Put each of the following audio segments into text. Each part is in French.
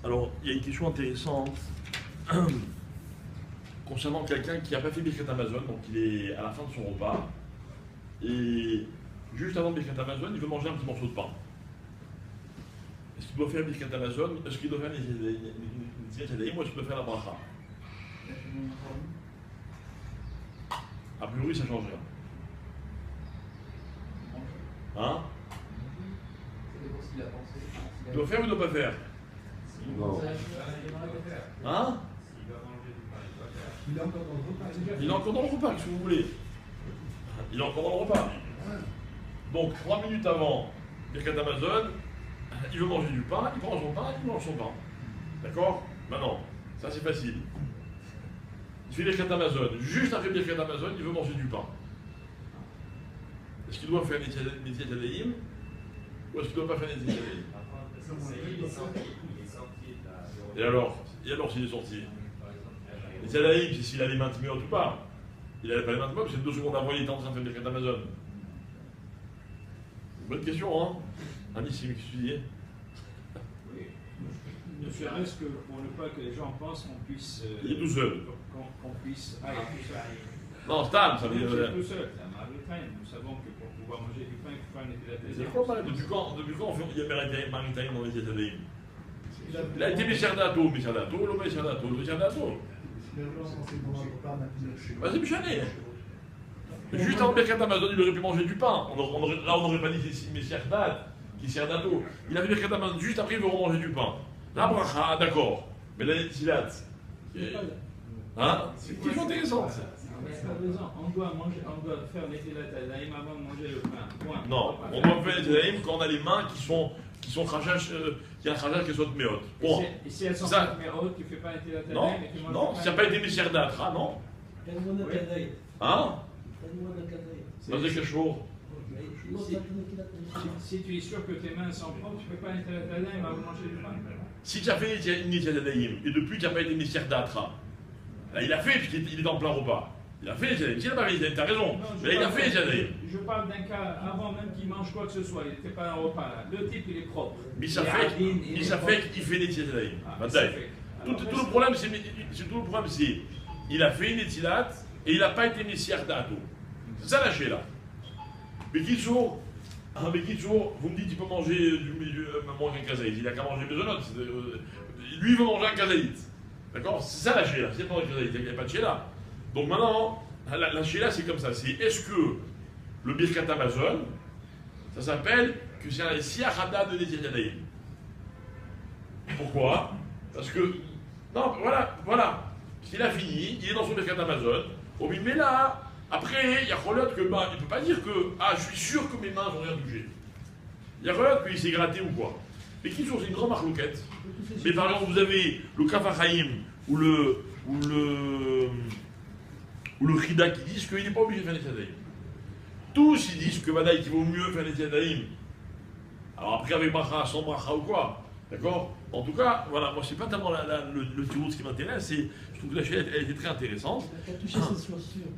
Alors, il y a une question intéressante concernant quelqu'un qui n'a pas fait Birkat Amazon, donc il est à la fin de son repas, et juste avant Birkat Amazon, il veut manger un petit morceau de pain. Est-ce qu'il doit faire Birkat Amazon? Est-ce qu'il doit faire Netilat Yadayim ou est-ce qu'il doit faire la bracha? A priori, ça ne change rien. Hein? Il doit faire ou il ne doit pas faire? Non. Hein? Il est encore dans le repas. Il est encore dans le repas, qu'est-ce que vous voulez? Il est encore dans le repas. Donc, 3 minutes avant Birkat Amazon, il veut manger du pain, il prend son pain, il mange son pain. D'accord? Maintenant, ça c'est facile. Il fait Birkat Amazon. Juste après Birkat Amazon, il veut manger du pain. Est-ce qu'il doit faire Netilat Yadayim ou est-ce qu'il ne doit pas faire Netilat Yadayim? Et alors s'il est sorti? Netilat Yadayim, c'est s'il a les mains timées ou pas. Il n'avait pas les mains timées, parce que 2 secondes avant, il était en train de faire Birkat Amazon. Bonne question, hein? Anissim, qu'est-ce que tu dis? Ne serait-ce que pour ne pas que les gens pensent qu'on puisse. Il est tout seul. Qu'on puisse. Ah, il est tout seul. Non, Stan, ça veut dire. Il est tout seul, c'est un maritime. Nous savons que pour pouvoir manger du pain, il faut faire une Netilat Yadayim. C'est quoi, depuis quand on fait, il y a maritime dans les Netilat Yadayim? Il a été Mesher Dato, le Mesher Dato. Vas-y, Michané. Juste avant Birkat Amazon, il aurait pu manger du pain. Là, on n'aurait pas dit Mesher Dat, qui sert Dato. Il a fait Birkat Amazon, juste après, il veut remanger du pain. La bracha, d'accord. Mais la Netilat. Hein? C'est une question intéressante. On doit faire Netilat Yadayim avant de manger le pain. Point. Non, on doit faire Netilat Yadayim quand on a les mains qui sont khachach, qui a un khachach qui sont méot. Bon. Et si elles sont méot, tu ne fais pas Netilat Yadayim? Non, non, si ça n'a pas été Mesher Dat, non? Hein? Dans des cachots. Si tu es sûr que tes mains sont propres, tu ne fais pas Netilat Yadayim avant de manger du pain. Si tu as fait Netilat Yadayim et depuis tu n'as pas été Mesher Datra, là il a fait puisqu'il est dans plein repas. Il a fait Netilat Yadayim. S'il n'a pas fait Netilat Yadayim, t'as raison. Mais là il a fait Netilat Yadayim. Je parle d'un cas avant même qu'il mange quoi que ce soit. Il n'était pas dans le repas là. Le type il est propre. Mais ça fait qu'il fait Netilat Yadayim. Tout le problème c'est il a fait Netilat et il n'a pas été Mesher Dato. C'est ça lâché là. Mais Kitsour, vous me dites qu'il peut manger manger un kazaït. Il n'a qu'à manger maisonnot. Lui, il veut manger un kazaït. D'accord? C'est ça la chéla. C'est pas un kazaït. Il n'y a pas de chéla. Donc maintenant, la chéla, c'est comme ça. C'est est-ce que le Birkat Amazon, ça s'appelle que c'est un siachada de Netilat Yadayim. Pourquoi? Parce que, non, voilà. S'il a fini, il est dans son Birkat Amazon. Au mais là, après, il y a Cholot que, il ne peut pas dire que, je suis sûr que mes mains n'ont rien touché. Il y a Cholot qu'il s'est gratté ou quoi. Mais qui sont, c'est une grande marloquette. Mais par exemple, vous avez le Kafachaim ou le Chida qui disent qu'il n'est pas obligé de faire Netilat Yadayim. Tous, ils disent que Vadaï, qu'il vaut mieux faire Netilat Yadayim. Alors après, avec bracha, sans bracha ou quoi. D'accord? En tout cas, voilà, moi, c'est pas tellement le tirout qui m'intéresse, je trouve que la chaîne, elle était très intéressante. Il a touché ses chaussures.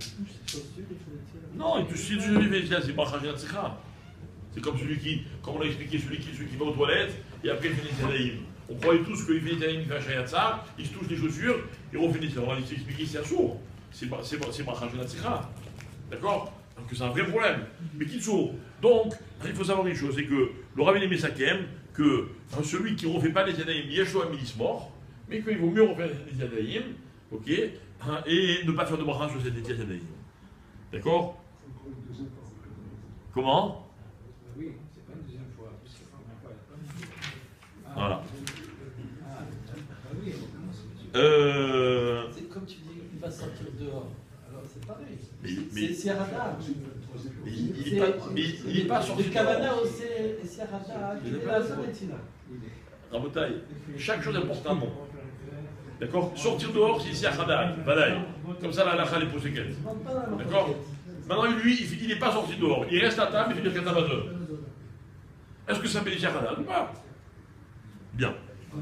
Non, il touche ses chaussures, c'est bracha Tzikha. C'est comme celui qui, comme on l'a expliqué, celui qui va aux toilettes et après il fait Netilat Yadayim. On croyait tous qu'il fait Netilat Yadayim, il fait un Shayatzar, il se touche les chaussures et refait Netilat Yadayim. On va expliquer, c'est un sourd. C'est bracha Tzikha. D'accord? Donc c'est un vrai problème. Mais qui sourd. Donc, il faut savoir une chose, c'est que le Rabbi Mesakem, que celui qui ne refait pas Netilat Yadayim, Yeshua Milis mort, mais qu'il vaut mieux refaire Netilat Yadayim, ok, et ne pas faire de bracha sur cette Netilat Yadayim. D'accord? Comment? Oui, c'est pas une deuxième fois. C'est pas une première fois. Voilà. C'est comme tu dis, il va sortir dehors. Alors c'est pareil. Mais C'est Sierrada. il n'est pas sorti Le Kavana c'est Sierrada. Il est là, c'est là. Rabotaï, chaque chose apporte un nom. D'accord? Sortir dehors, c'est ici à Khadad, Badaï. Comme ça, la halakha est poséquette. D'accord? Maintenant, lui, il n'est pas sorti dehors. Il reste à table et il fait Birkat Amazon. Est-ce que ça fait ici à Khadad ou pas? Bien. Et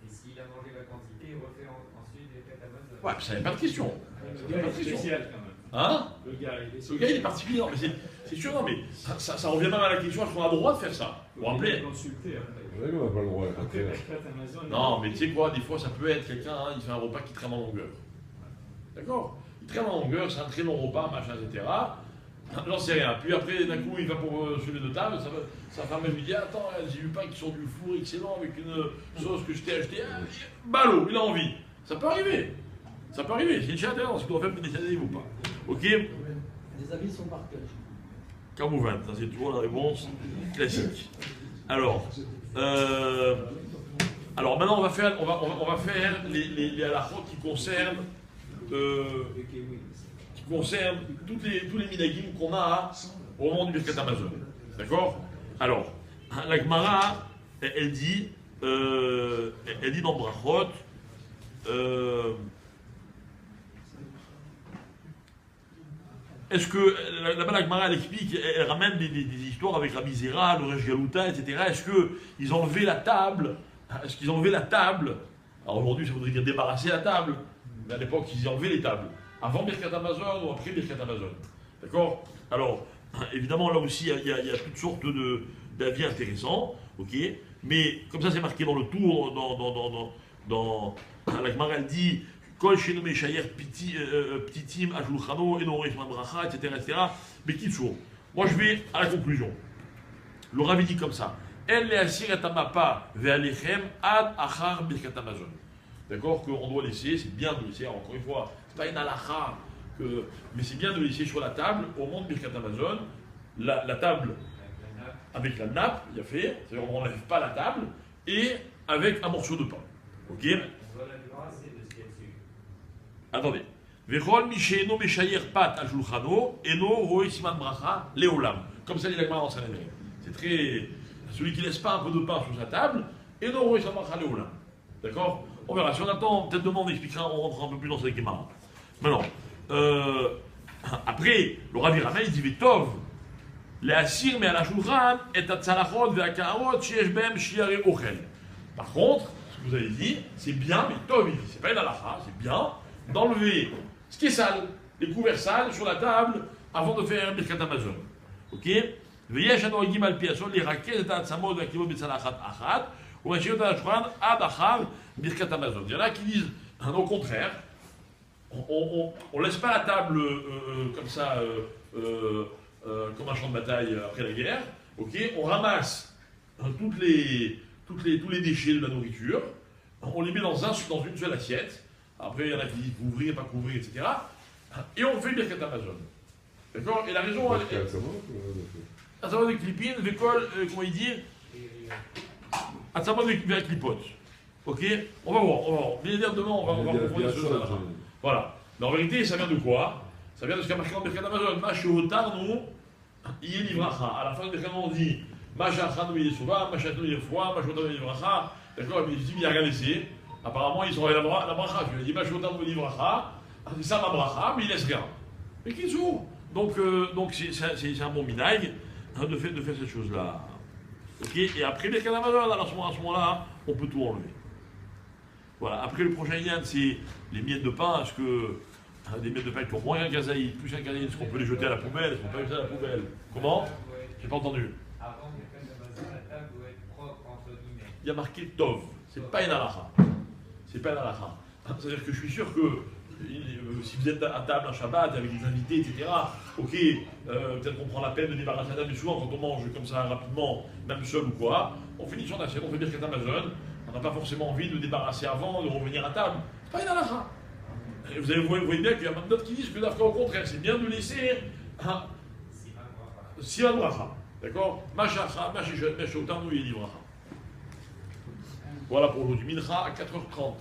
s'il a mangé la quantité, il refait ensuite Birkat Amazon. Ouais, ça n'est pas de question. C'est spécial quand même. Hein? Le gars, il est Ce gars, il est particulier, non, mais c'est sûr, non, mais ça revient même à la question, est-ce qu'on a le droit de faire ça? Vous vous rappelez? Consulté après. C'est vrai qu'on n'a pas le droit. Après, Birkat Amazon. Non, mais tu sais quoi, des fois, ça peut être quelqu'un, hein, il fait un repas qui traîne en longueur. D'accord? Il traîne en longueur, c'est un très long repas, machin, etc. J'en sais rien. Puis après, d'un coup, il va pour soulever de table, sa femme elle lui dit, attends, j'ai eu pain qui sort du four excellent avec une sauce que je t'ai achetée. Ballot, il a envie. Ça peut arriver. Ça peut arriver. C'est une chatte, ce qu'on doit faire pour des ou pas. Ok? Les avis sont partagés. Camouvin, ça c'est toujours la réponse classique. Alors maintenant on va faire les halakhot qui concernent tous les minagim qu'on a au moment du Birkat Amazon. D'accord? Alors, la Gemara, elle dit dans Brachot, est-ce que, là-bas la Gemara elle explique, elle ramène des histoires avec Rabbi Zera, le Resh Galuta, etc. Est-ce qu'ils ont enlevé la table? Est-ce qu'ils ont enlevé la table? Alors aujourd'hui ça voudrait dire débarrasser la table, mais à l'époque ils enlevaient les tables. Avant Birkat Amazon ou après Birkat Amazon. D'accord? Alors, évidemment là aussi il y a toutes sortes d'avis intéressants, ok? Mais comme ça c'est marqué dans le tour, dans la Gemara elle dit Kol shenu meshayer ptitim ashulchano enoris mabracha, etc. Mais qui sont? Moi je vais à la conclusion. Le Rav dit comme ça. El leasir et amapa ve'alechem ad achar birkat Amazon. D'accord? Qu'on doit laisser, c'est bien de laisser, encore une fois, c'est pas une halakha, mais c'est bien de laisser sur la table, au moment de birkat Amazon, la table avec la nappe, il y a fait, c'est-à-dire on n'enlève pas la table, et avec un morceau de pain. Ok? Attendez. Vechol misheno meshayer pat al shulchano eno roe siman bracha leolam. Comme ça dit la Gemara dans Sanhedrin. C'est très. Celui qui laisse pas un peu de pain sur sa table, eno roe siman bracha leolam. D'accord? On verra. Si on attend, peut-être demain on expliquera, on rentrera un peu plus dans cette Gemara. Maintenant, après, le Rav Ramel il dit Vetov, le asir me ala shulchan et atzalachot ve'akaarot sheyesh behem shiare ochel. Par contre, ce que vous avez dit, c'est bien, mais Tov, il dit, c'est pas une halakha, c'est bien d'enlever ce qui est sale, les couverts sales sur la table avant de faire Birkat Amazon. Ok? Veyesh anoagim al piason les rakez et atzamot ve'akivot betzalachat achat ou ve'ashirot al shulchan ad achar Birkat Amazon. Il y en a qui disent au contraire, on laisse pas la table comme ça, comme un champ de bataille après la guerre. Ok? On ramasse tous les déchets de la nourriture, on les met dans une seule assiette. Après, il y en a qui disent couvrir, pas couvrir, etc. Et on fait Birkat Amazon. D'accord? Et la raison. Atzamot avec Clipine, Vekol, comment il dit? Atzamot avec Clipot. Ok? On va voir. Millénaire demain, on va comprendre ce choses-là. Voilà. Mais en vérité, ça vient de quoi? Ça vient de ce qu'a marqué dans Birkat Amazon. Mashotar, nous, il est livracha. À la fin de Birkat Amazon, on dit Mashachanu Yesova, Mashachanu Yefwa, Mashotar Livracha. D'accord? Mais il n'y a rien laissé. Apparemment, ils ont la bracha. Je lui ai dit, Mashotar Livracha. C'est ça ma bracha, mais il laisse rien. Mais qui s'ouvre? Donc c'est un bon minag de faire cette chose-là. Ok? Et après Birkat Amazon, à ce moment-là, on peut tout enlever. Voilà. Après, le prochain lien, c'est les miettes de pain. Est-ce que des miettes de pain qui ont moins qu'un kazaïd, plus un kazaïd, est-ce qu'on peut les jeter à la poubelle? Est-ce qu'on peut les jeter à la poubelle? Comment? J'ai pas entendu. Avant Birkat Amazon, la table doit être propre, entre guillemets. Il y a marqué Tov. C'est pas une halakha. C'est pas une halakha. C'est-à-dire que je suis sûr que si vous êtes à table un Shabbat avec des invités, etc., ok, peut-être qu'on prend la peine de débarrasser la table, mais souvent quand on mange comme ça rapidement, même seul ou quoi, on finit son assiette, on fait Birkat Amazon, on n'a pas forcément envie de débarrasser avant, de revenir à table. C'est pas une halakha. Vous voyez bien qu'il y a même d'autres qui disent que au contraire, c'est bien de laisser Siman bracha. D'accord? Mashacha, Mashishotan, nous y livracha. Voilà pour aujourd'hui. Mincha à 4h30.